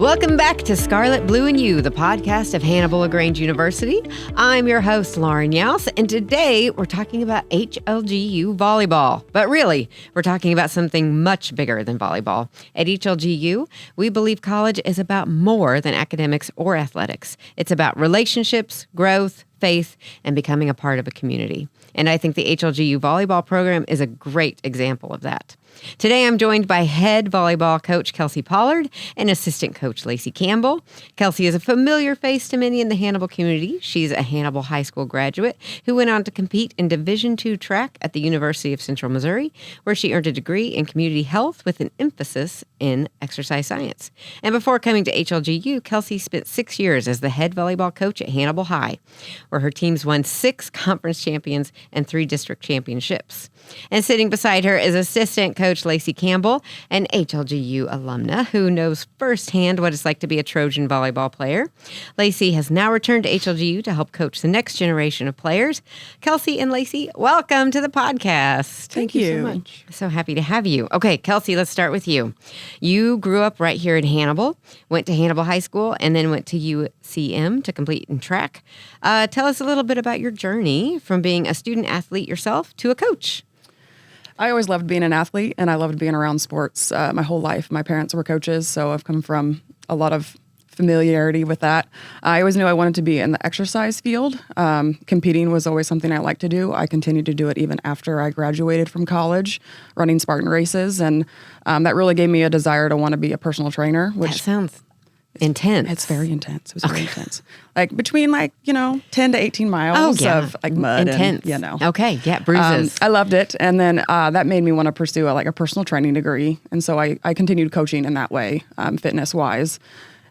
Welcome back to Scarlet, Blue, and You, the podcast of Hannibal-LaGrange University. I'm your host, Lauren Youse, and today we're talking about HLGU volleyball. But really, we're talking about something much bigger than volleyball. At HLGU, we believe college is about more than academics or athletics. It's about relationships, growth, faith, and becoming a part of a community. And I think the HLGU volleyball program is a great example of that. Today, I'm joined by head volleyball coach Kelsey Pollard and assistant coach Lacey Campbell. Kelsey is a familiar face to many in the Hannibal community. She's a Hannibal High School graduate who went on to compete in Division II track at the University of Central Missouri, where she earned a degree in community health with an emphasis in exercise science. And before coming to HLGU, Kelsey spent 6 years as the head volleyball coach at Hannibal High, where her teams won 6 conference champions and 3 district championships. And sitting beside her is assistant coach Lacey Campbell, an HLGU alumna who knows firsthand what it's like to be a Trojan volleyball player. Lacey has now returned to HLGU to help coach the next generation of players. Kelsey and Lacey, welcome to the podcast. Thank you so much. So happy to have you. Okay, Kelsey, let's start with you. You grew up right here in Hannibal, went to Hannibal High School, and then went to UCM to complete in track. Tell us a little bit about your journey from being a student athlete yourself to a coach. I always loved being an athlete, and I loved being around sports my whole life. My parents were coaches, so I've come from a lot of familiarity with that. I always knew I wanted to be in the exercise field. Competing was always something I liked to do. I continued to do it even after I graduated from college, running Spartan races, and that really gave me a desire to want to be a personal trainer. Which that sounds intense. It's very intense. It was very intense. Like between 10 to 18 miles of mud. Intense. And, Okay. Yeah. Bruises. I loved it. And then that made me want to pursue a personal training degree. And so I continued coaching in that way, fitness wise.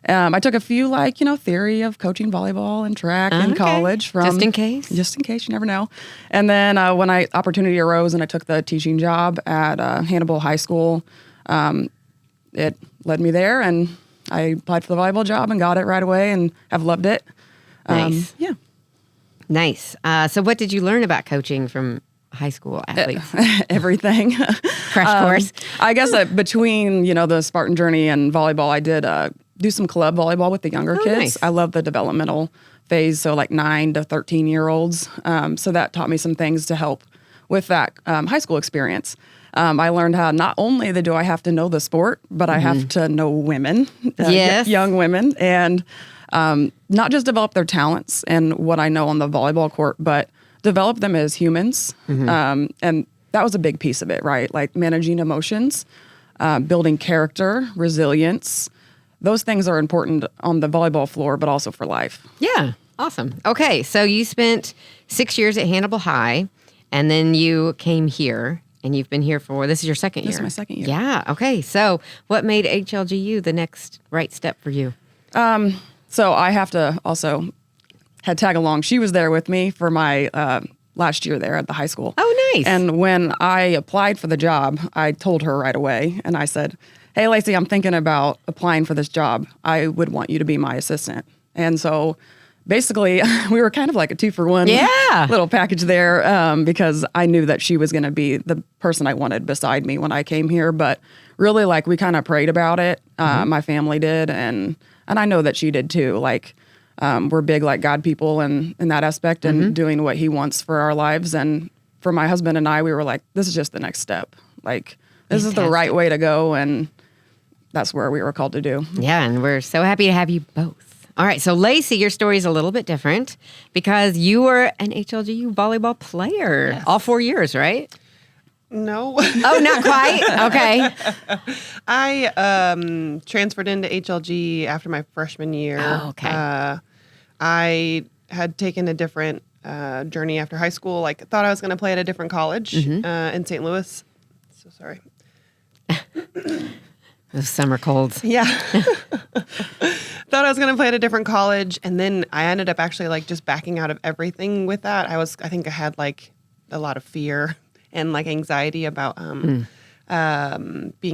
I took a few theory of coaching volleyball and track in college Just in case, you never know. And then when opportunity arose and I took the teaching job at Hannibal High School, it led me there, and I applied for the volleyball job and got it right away and have loved it. Nice. Yeah. Nice. So what did you learn about coaching from high school athletes? Everything. Crash course. I guess that between, the Spartan journey and volleyball, I did do some club volleyball with the younger kids. Nice. I love the developmental phase, so 9 to 13-year-olds. So that taught me some things to help with that high school experience. I learned how not only do I have to know the sport, but I have to know women, yes. young women, and not just develop their talents and what I know on the volleyball court, but develop them as humans. And that was a big piece of it, right? Like managing emotions, building character, resilience. Those things are important on the volleyball floor, but also for life. Yeah. Awesome. Okay. So you spent 6 years at Hannibal High, and then you came here. And you've been here this is your second year. This is my second year. Yeah. Okay. So what made HLGU the next right step for you? So I have to also had tag along. She was there with me for my last year there at the high school. Oh, nice. And when I applied for the job, I told her right away. And I said, hey, Lacey, I'm thinking about applying for this job. I would want you to be my assistant. And so basically, we were kind of like a 2-for-1 little package there because I knew that she was going to be the person I wanted beside me when I came here. But really, we kind of prayed about it. My family did, and I know that she did too. We're big God people in that aspect and doing what He wants for our lives. And for my husband and I, we were like, this is just the next step. This is the right way to go, and that's where we were called to do. Yeah, and we're so happy to have you both. All right, so Lacey, your story is a little bit different because you were an HLGU volleyball player all 4 years, right? No. Oh, not quite? Okay. I transferred into HLG after my freshman year. Oh, okay. I had taken a different journey after high school. Thought I was going to play at a different college in St. Louis. So sorry. Those summer colds. Yeah. Thought I was going to play at a different college. And then I ended up actually just backing out of everything with that. I think I had a lot of fear and anxiety about being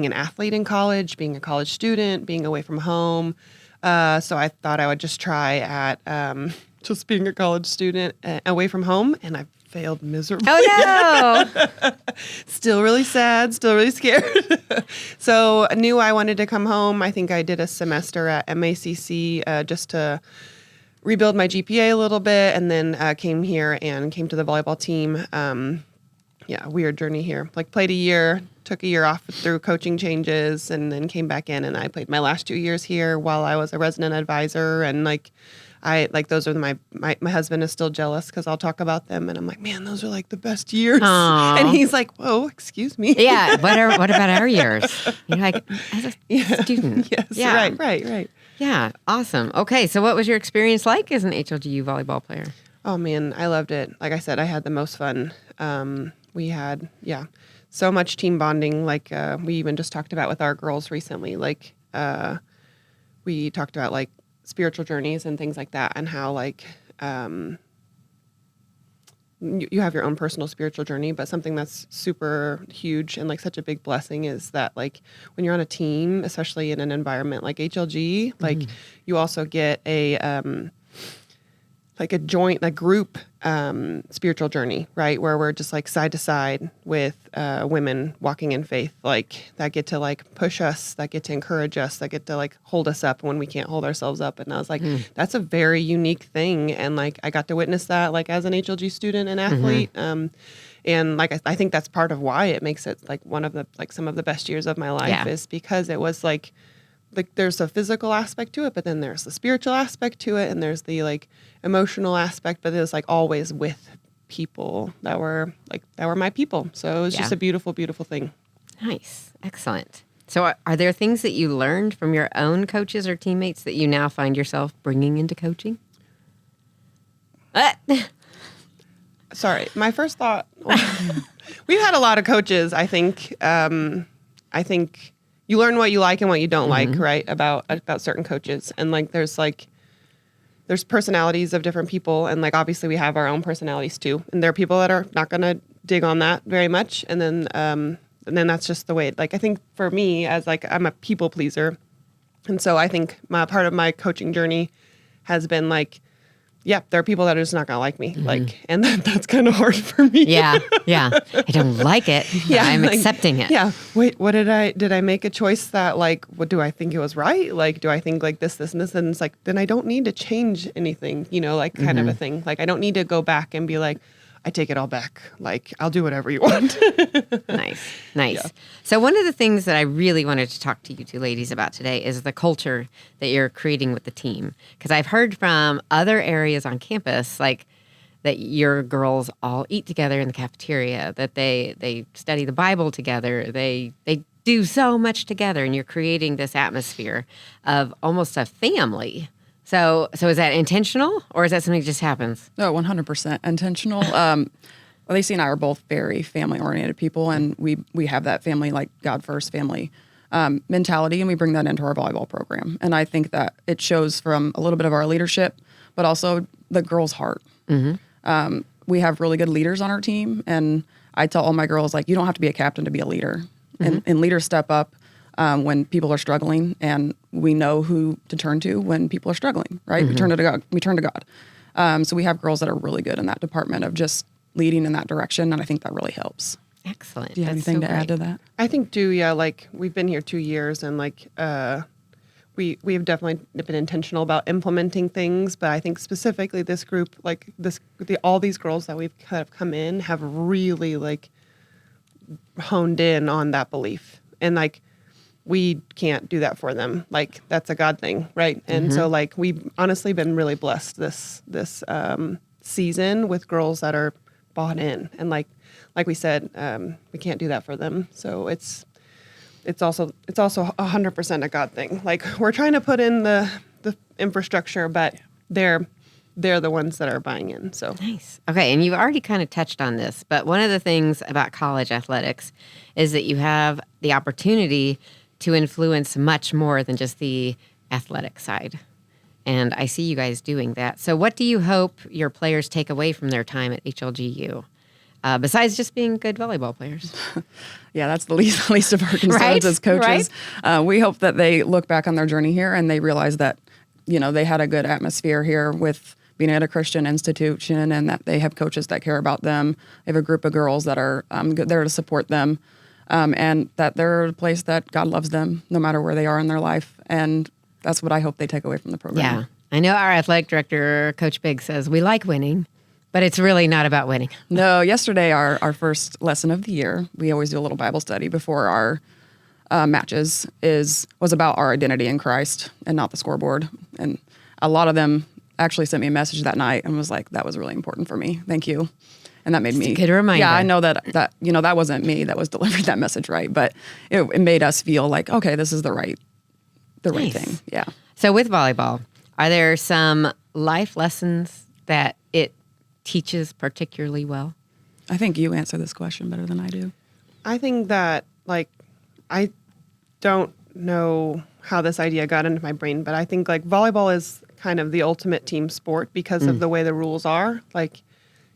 an athlete in college, being a college student, being away from home. So I thought I would just try at just being a college student away from home. And I failed miserably. Oh no! Still really sad, still really scared. So I knew I wanted to come home. I think I did a semester at MACC just to rebuild my GPA a little bit, and then came here and came to the volleyball team. Weird journey here. Like played a year, took a year off through coaching changes, and then came back in, and I played my last 2 years here while I was a resident advisor. And those are my husband is still jealous because I'll talk about them, and I'm like, man, those are like the best years. Aww. And he's like, whoa, excuse me. Yeah. What about our years? You're like, as a student. Yes. Yeah. Right. Yeah. Awesome. Okay. So what was your experience like as an HLGU volleyball player? Oh man, I loved it. Like I said, I had the most fun. We had, so much team bonding. Like we even just talked about with our girls recently. Like we talked about like spiritual journeys and things like that, and how like you have your own personal spiritual journey, but something that's super huge and like such a big blessing is that like when you're on a team, especially in an environment like HLG, like you also get a joint, like group spiritual journey, right? Where we're just like side to side with women walking in faith, like that get to like push us, that get to encourage us, that get to like hold us up when we can't hold ourselves up. And I was like, that's a very unique thing. And like, I got to witness that like as an HLG student and athlete. And like, I think that's part of why it makes it like one of the, like some of the best years of my life is because it was like there's a physical aspect to it, but then there's the spiritual aspect to it, and there's the like emotional aspect, but it was like always with people that were my people. So it was just a beautiful, beautiful thing. Nice. Excellent. So are there things that you learned from your own coaches or teammates that you now find yourself bringing into coaching? Sorry, my first thought, we've had a lot of coaches, I think. You learn what you like and what you don't like, right? About certain coaches. And like there's personalities of different people, and like obviously we have our own personalities too. And there are people that are not gonna dig on that very much. And then that's just the way like I think for me as like I'm a people pleaser. And so I think part of my coaching journey has been like, there are people that are just not gonna like me, like, and that's kind of hard for me. Yeah. I don't like it. I'm like, accepting it. Yeah. Wait, did I make a choice that like, what do I think it was right? Like, do I think like this, and this? And it's like, then I don't need to change anything, like kind of a thing. Like, I don't need to go back and be like, I take it all back. Like, I'll do whatever you want. Nice. Yeah. So one of the things that I really wanted to talk to you two ladies about today is the culture that you're creating with the team. Because I've heard from other areas on campus, like that your girls all eat together in the cafeteria, that they study the Bible together, they do so much together, and you're creating this atmosphere of almost a family. So is that intentional, or is that something that just happens? No, 100% intentional. Lacey and I are both very family-oriented people, and we have that family, like God-first family mentality, and we bring that into our volleyball program. And I think that it shows from a little bit of our leadership, but also the girls' heart. We have really good leaders on our team, and I tell all my girls, like, you don't have to be a captain to be a leader. And leaders step up when people are struggling, and we know who to turn to when people are struggling, right? We turn to God. So we have girls that are really good in that department of just leading in that direction, and I think that really helps. Excellent. Do you have anything to add to that? I think too, like we've been here 2 years, and like we have definitely been intentional about implementing things, but I think specifically this group, like all these girls that we've kind of come in have really like honed in on that belief, and like we can't do that for them. Like that's a God thing, right? And so like we've honestly been really blessed this season with girls that are bought in, and like we said, we can't do that for them. So it's also 100% a God thing. Like we're trying to put in the infrastructure, but they're the ones that are buying in. So nice. Okay, and you've already kind of touched on this, but one of the things about college athletics is that you have the opportunity to influence much more than just the athletic side. And I see you guys doing that. So what do you hope your players take away from their time at HLGU? Besides just being good volleyball players. Yeah, that's the least of our concerns as coaches. Right? We hope that they look back on their journey here and they realize that, they had a good atmosphere here with being at a Christian institution and that they have coaches that care about them. They have a group of girls that are there to support them, and that they're a place that God loves them no matter where they are in their life. And that's what I hope they take away from the program. Yeah. I know our athletic director, Coach Biggs, says we like winning, but it's really not about winning. No, yesterday, our first lesson of the year, we always do a little Bible study before our matches, was about our identity in Christ and not the scoreboard. And a lot of them actually sent me a message that night and was like, that was really important for me. Thank you. And that made me. A good reminder. Yeah, I know that that wasn't me that was delivering that message, right? But it made us feel like, okay, this is the right Nice. thing. Yeah. So with volleyball, are there some life lessons that it teaches particularly well? I think you answer this question better than I do. I think that, like, I don't know how this idea got into my brain, but I think, like, volleyball is kind of the ultimate team sport because of the way the rules are. Like,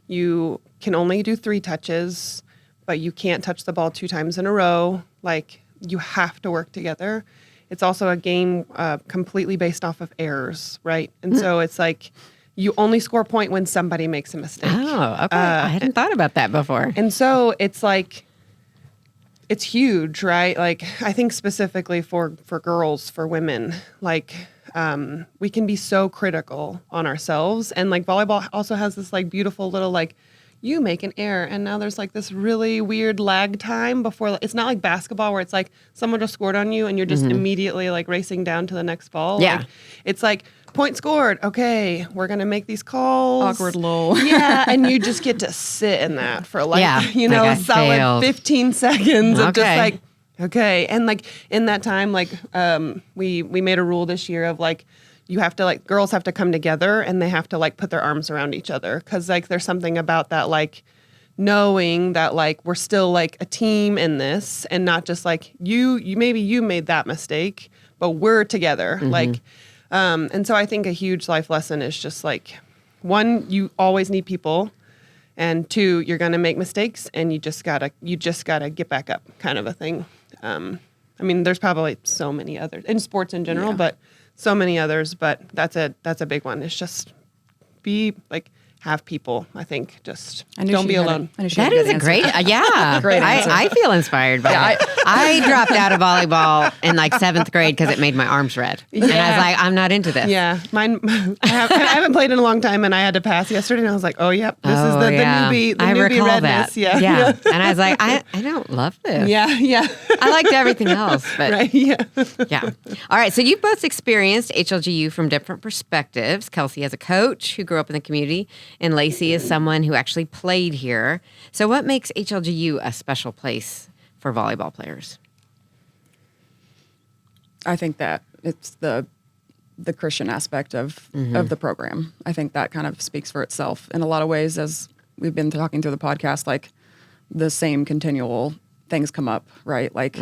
you can only do 3 touches, but you can't touch the ball 2 times in a row. Like, you have to work together. It's also a game completely based off of errors, right? And so it's like you only score a point when somebody makes a mistake. Oh, okay. I hadn't thought about that before. And so it's like, it's huge, right? Like, I think specifically for girls, for women, like, we can be so critical on ourselves. And like volleyball also has this like beautiful little, like, you make an error and now there's like this really weird lag time before. It's not like basketball where it's like someone just scored on you and you're just immediately like racing down to the next ball. Yeah. Like, it's like point scored. Okay, we're going to make these calls. Awkward lull. Yeah, and you just get to sit in that for like, Yeah, you know, like I a solid failed. 15 seconds of just Okay. like, okay. And like in that time, like we made a rule this year of like, you have to like, girls have to come together and they have to like put their arms around each other. Cause like there's something about that, like knowing that like we're still like a team in this and not just like you maybe you made that mistake, but we're together. Like, and so I think a huge life lesson is just like, 1, you always need people. And 2, you're going to make mistakes and you just gotta get back up, kind of a thing. I mean, there's probably so many others in sports in general, but so many others, but that's a big one. It's just have people, I think, just don't be alone. That is a great, yeah. Great answer. I feel inspired by it. I dropped out of volleyball in like 7th grade because it made my arms red. And I was like, I'm not into this. Yeah, mine. I haven't played in a long time, and I had to pass yesterday, and I was like, "Oh, yep, this is the newbie, I newbie recall redness." that. Yeah. And I was like, I don't love this. Yeah. I liked everything else, but Right. Yeah. yeah. All right. So you've both experienced HLGU from different perspectives. Kelsey as a coach who grew up in the community, and Lacey is someone who actually played here. So what makes HLGU a special place for volleyball players? I think that it's the Christian aspect of the program. I think that kind of speaks for itself in a lot of ways, as we've been talking through the podcast, like the same continual things come up, right? Like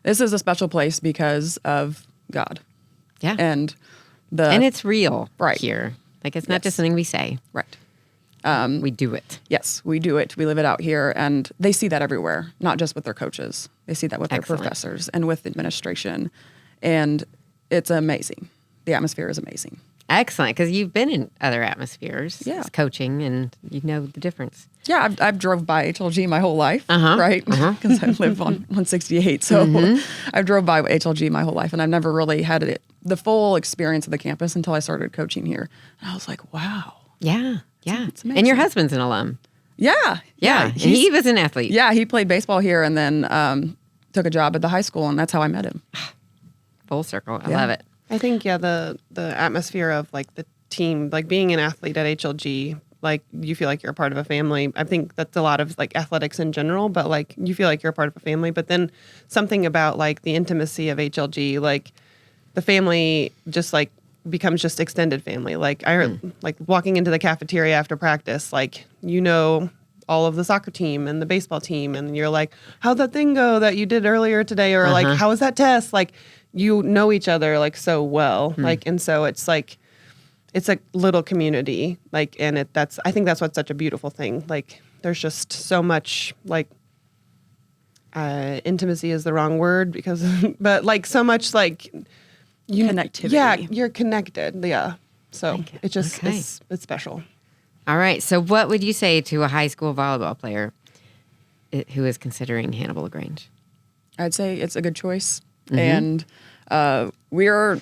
this is a special place because of God. Yeah. And it's real Right. here. Like it's not Yes. just something we say. right. We do it. Yes, we do it. We live it out here, and they see that everywhere, not just with their coaches. They see that with Excellent. their professors and with administration, and it's amazing. The atmosphere is amazing. Excellent. Because you've been in other atmospheres Yeah. as coaching and you know the difference. Yeah, I've drove by HLG my whole life, Uh-huh, right? Because I live on 168, so I've drove by HLG my whole life, and I've never really had the full experience of the campus until I started coaching here. And I was like, wow. Yeah. Yeah. It's And your amazing. husband's an alum. Yeah. Yeah. And he was an athlete. Yeah, he played baseball here and then took a job at the high school, and that's how I met him. Full circle. I Yeah. love it. I think the atmosphere of like the team, like being an athlete at HLG, like you feel like you're a part of a family. I think that's a lot of like athletics in general, but like you feel like you're a part of a family. But then something about like the intimacy of HLG, like the family just like becomes just extended family. Like like walking into the cafeteria after practice, like you know all of the soccer team and the baseball team, and you're like, how'd that thing go that you did earlier today, or like how was that test? Like you know each other like so well, like, and so it's like it's a little community, like, and I think that's what's such a beautiful thing. Like there's just so much like intimacy is the wrong word because but like so much like Connectivity. Yeah, you're connected. Yeah. So it just, Okay. it's special. All right. So what would you say to a high school volleyball player who is considering Hannibal-LaGrange? I'd say it's a good choice. And we're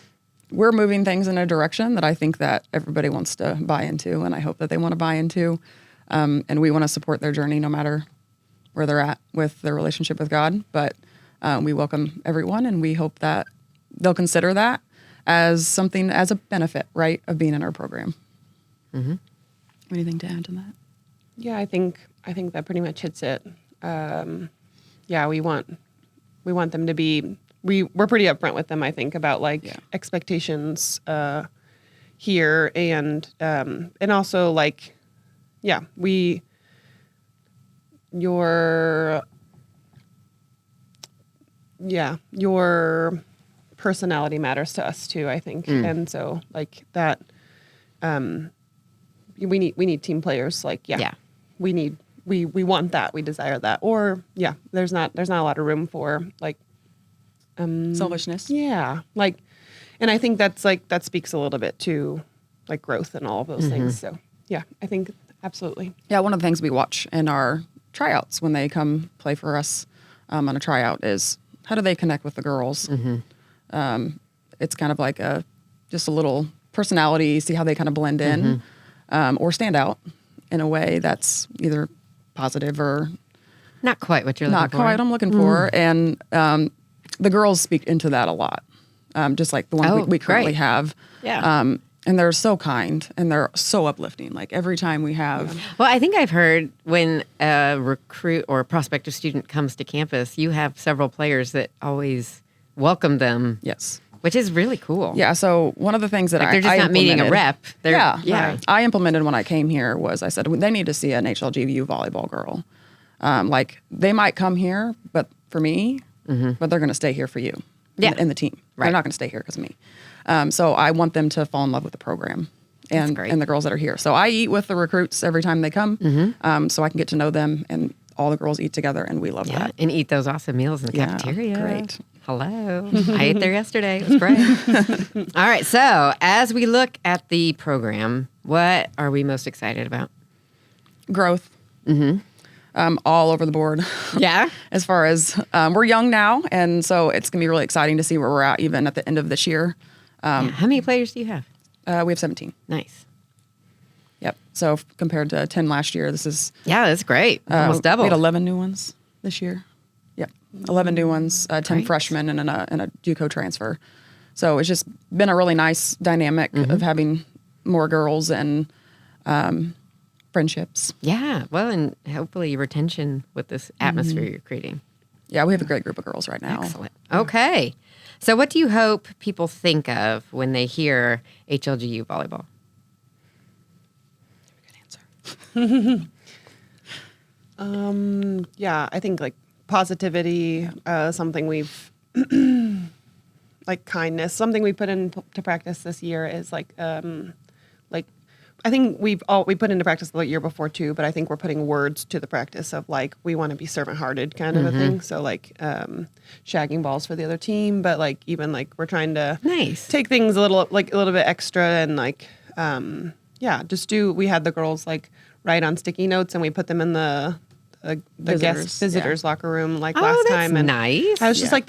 moving things in a direction that I think that everybody wants to buy into, and I hope that they want to buy into. And we want to support their journey no matter where they're at with their relationship with God. But we welcome everyone, and we hope that they'll consider that as something, as a benefit, right, of being in our program. Anything to add to that? Yeah, I think that pretty much hits it. Yeah, we want them to be. We're pretty upfront with them, I think, about like expectations here, and also like, yeah, your personality matters to us too, I think, and so like that. We need team players. Like, we want that. We desire that. Or there's not a lot of room for like Selfishness. Yeah, like, and I think that's like that speaks a little bit to like growth and all of those things. So yeah, I think absolutely. Yeah, one of the things we watch in our tryouts when they come play for us on a tryout is how do they connect with the girls. It's kind of like just a little personality, see how they kind of blend in. Or stand out in a way that's either positive or Not quite what you're looking for. not quite what I'm looking for. And the girls speak into that a lot, just like the one we currently great. have. Yeah. And they're so kind and they're so uplifting. Like every time we have. Well, I think I've heard when a recruit or a prospective student comes to campus, you have several players that always welcome them. Yes. Which is really cool. Yeah. So one of the things that Like they're just I not meeting a implemented- rep. They're, Yeah. I implemented when I came here was I said they need to see an HLGU volleyball girl. Like they might come here, but for me, but they're going to stay here for you. In the team. Right. They're not going to stay here because of me. So I want them to fall in love with the program and the girls that are here. So I eat with the recruits every time they come, so I can get to know them, and all the girls eat together, and we love that. And eat those awesome meals in the Yeah, cafeteria. great. Hello. I ate there yesterday. It was great. All right. So as we look at the program, what are we most excited about? Growth. All over the board. Yeah. As far as we're young now, and so it's going to be really exciting to see where we're at even at the end of this year. How many players do you have? We have 17. Nice. Yep. So compared to 10 last year, this is Yeah, that's great. Almost double. We had 11 new ones this year. Yep. 11 new ones, 10 Great. freshmen, and a JUCO transfer. So it's just been a really nice dynamic of having more girls and friendships. Yeah. Well, and hopefully retention with this atmosphere you're creating. Yeah, we have a great group of girls right now. Excellent. Okay. So what do you hope people think of when they hear HLGU volleyball? Good answer. Yeah, I think like positivity, something we've like kindness, something we put into practice this year is like I think we put into practice the year before too, but I think we're putting words to the practice of like we want to be servant-hearted kind of a thing. So like shagging balls for the other team, but like even like we're trying to take things a little bit extra and like we had the girls like write on sticky notes and we put them in the guest visitors locker room like last time. And nice. I was just like,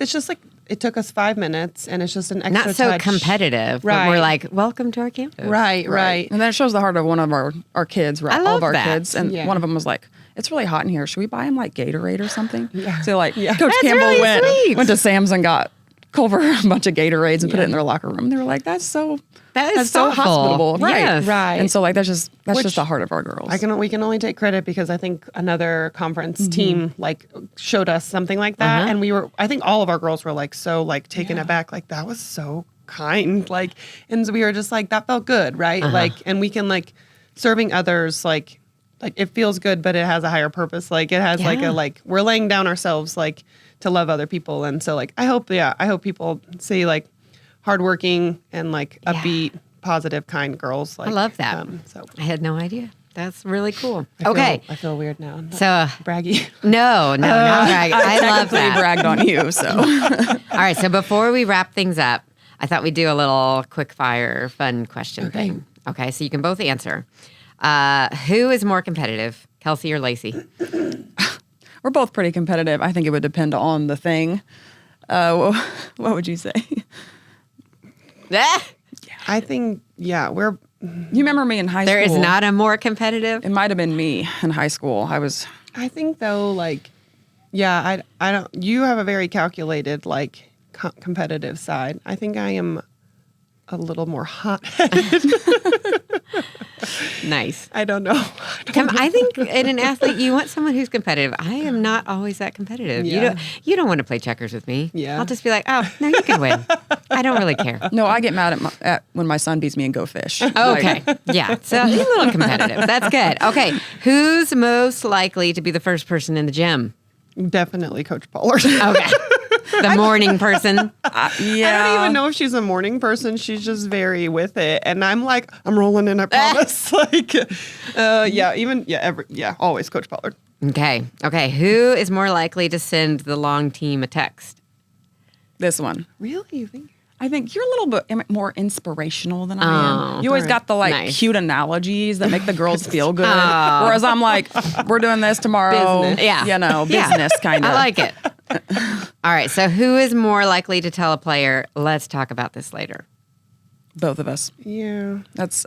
it took us 5 minutes and it's just an extra Not so touch. competitive, but we're like, welcome to our campus. Right. And then it shows the heart of one of our kids, right? I All love of our that. kids. And Yeah. one of them was like, it's really hot in here. Should we buy him like Gatorade or something? Yeah. So like Coach That's Campbell really sweet. went to Sam's and got Culver a bunch of Gatorades and put it in their locker room. They were like, that's so thoughtful. hospitable. Yes. Right. And so like that's just the heart of our girls. We can only take credit because I think another conference team like showed us something like that, and I think all of our girls were like so like taken aback, like that was so kind, like, and so we were just like that felt good, right? Like, and we can like serving others, like it feels good, but it has a higher purpose. Like it has like we're laying down ourselves like to love other people, and so like I hope people see like hardworking and like upbeat, positive, kind girls. Like, I love that. So I had no idea. That's really cool. I feel weird now. Not So braggy. no, not brag. I love technically that. bragged on you. So All right. So before we wrap things up, I thought we'd do a little quick fire fun question thing. Okay, so you can both answer. Who is more competitive, Kelsey or Lacey? We're both pretty competitive. I think it would depend on the thing. What would you say? I think, we're. You remember me in high There school? is not a more competitive. It might have been me in high school. I think though, like, I don't. You have a very calculated, like, competitive side. I think I am a little more hot-headed. Nice. I don't know. I think in an athlete, you want someone who's competitive. I am not always that competitive. Yeah. You don't want to play checkers with me. Yeah. I'll just be like, oh, no, you can win. I don't really care. No, I get mad at when my son beats me in Go Fish. Okay. Yeah. So you're a little competitive. That's good. Okay. Who's most likely to be the first person in the gym? Definitely Coach Pollard. Okay. The morning person. I don't even know if she's a morning person. She's just very with it. And I'm like, I'm rolling in, I promise. Always Coach Pollard. Okay. Okay. Who is more likely to send the long team a text? This one. Really? You think? I think you're a little bit more inspirational than I am. You always right. got the Nice. cute analogies that make the girls feel good. Whereas I'm like, we're doing this tomorrow. Business. Yeah. Business kind of. I like it. All right. So who is more likely to tell a player, let's talk about this later? Both of us. Yeah. That's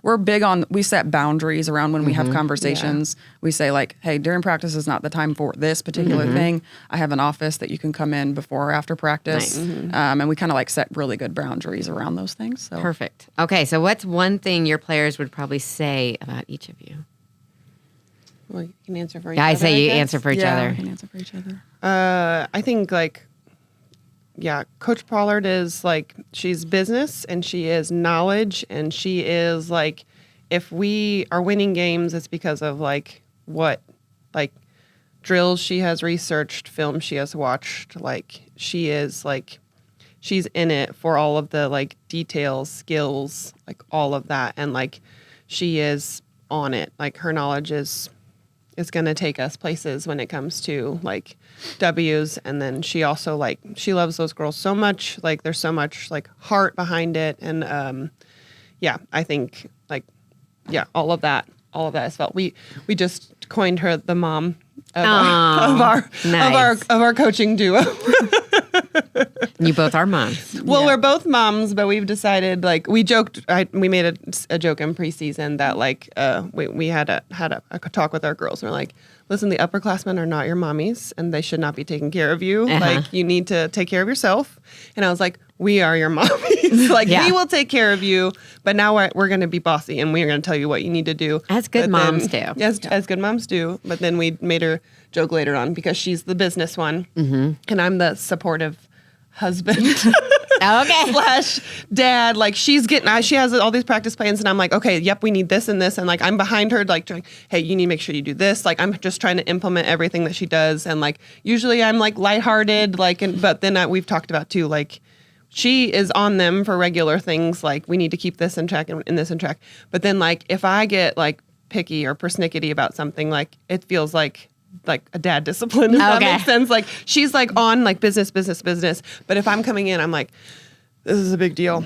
we're big on, we set boundaries around when we have conversations. We say like, hey, during practice is not the time for this particular thing. I have an office that you can come in before or after practice. Nice. And we kind of like set really good boundaries around those things. So. Perfect. Okay. So what's one thing your players would probably say about each of you? Well, you can answer for each other. I say you guess. answer for each other. We can answer for each other. I think Coach Pollard is like, she's business and she is knowledge and she is like, if we are winning games, it's because of like what, like drills she has researched, film she has watched. Like she is like, she's in it for all of the like details, skills, like all of that. And like, she is on it. Like her knowledge is going to take us places when it comes to like W's. And then she also like, she loves those girls so much. Like there's so much like heart behind it. And I think like, all of that is felt. We just coined her the mom of our coaching duo. You both are moms. Well, we're both moms, but we've decided like we joked. We made a joke in preseason that like we had a talk with our girls. And we're like, listen, the upperclassmen are not your mommies, and they should not be taking care of you. Like you need to take care of yourself. And I was like, we are your mommies. Like we will take care of you, but now we're going to be bossy, and we're going to tell you what you need to do. As good moms do. As good moms do. But then we made her joke later on because she's the business one, and I'm the supportive husband. Okay. / dad. Like she has all these practice plans, and I'm like, okay, yep, we need this and this, and like I'm behind her, like, hey, you need to make sure you do this. Like I'm just trying to implement everything that she does, and like usually I'm like lighthearted, like, but then we've talked about too, like she is on them for regular things, like we need to keep this in check and this in check. But then like if I get like picky or persnickety about something, like it feels like a dad discipline, if that makes sense. Like she's like on like business. But if I'm coming in, I'm like, this is a big deal.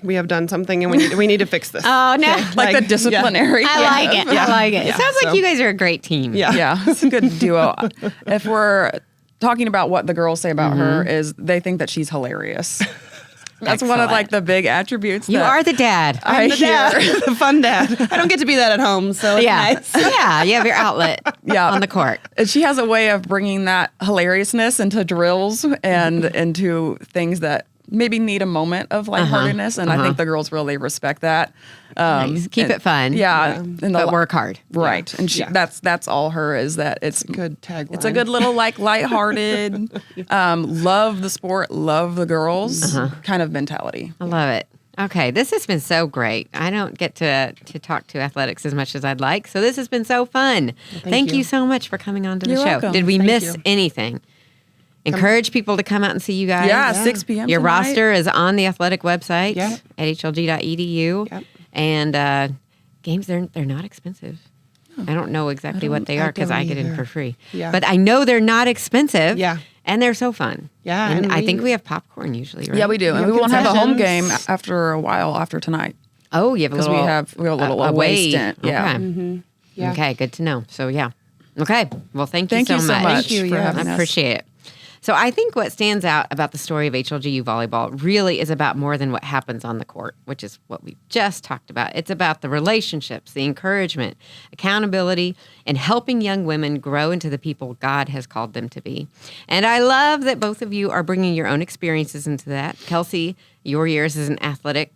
We have done something and we need to fix this. Oh no. Okay? Like the disciplinary. I like it. I like it. It sounds like So- you guys are a great team. Yeah, it's a good duo. If we're talking about what the girls say about her, is they think that she's hilarious. That's one of Excellent. like the big attributes. You are the dad. I'm the dad, the fun dad. I don't get to be that at home, so it's nice. Yeah, you have your outlet on the court. And she has a way of bringing that hilariousness into drills and into things that maybe need a moment of lightheartedness. And I think the girls really respect that. Nice. Keep it fun. Yeah. And But work hard. Right. And that's all her is that it's Good tagline. It's a good little like lighthearted, love the sport, love the girls kind of mentality. I love it. Okay, this has been so great. I don't get to talk to athletics as much as I'd like, so this has been so fun. Thank you so much for coming on to the You're show. welcome. Did we Thank miss you. anything? Encourage people to come out and see you guys. Yeah, 6 p.m. Your tonight. roster is on the athletic website Yep. at hlg.edu. Yep. And games, they're not expensive. I don't know exactly what they are because I get in for free. Yeah. But I know they're not expensive. Yeah. And they're so fun. Yeah, And and I think we have popcorn usually, right? Yeah, we do. And have we won't have a home game concessions. after a while after tonight. Oh, you have a Because little. we have a little away away stint. Yeah. Okay. Yeah. Okay, good to know. So, yeah. Okay. Well, thank you Thank you so much Thank you, for yes. having I us. appreciate it. So I think what stands out about the story of HLGU volleyball really is about more than what happens on the court, which is what we just talked about. It's about the relationships, the encouragement, accountability, and helping young women grow into the people God has called them to be. And I love that both of you are bringing your own experiences into that. Kelsey, your years as an athlete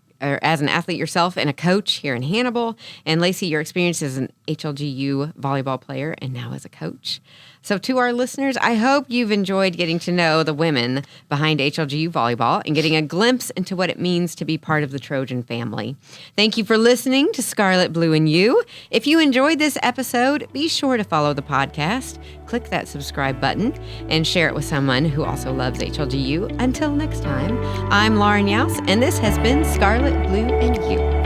yourself and a coach here in Hannibal, and Lacey, your experience as an HLGU volleyball player and now as a coach. So to our listeners, I hope you've enjoyed getting to know the women behind HLGU volleyball and getting a glimpse into what it means to be part of the Trojan family. Thank you for listening to Scarlet, Blue, and You. If you enjoyed this episode, be sure to follow the podcast, click that subscribe button, and share it with someone who also loves HLGU. Until next time, I'm Lauren Youse, and this has been Scarlet, Blue, and You.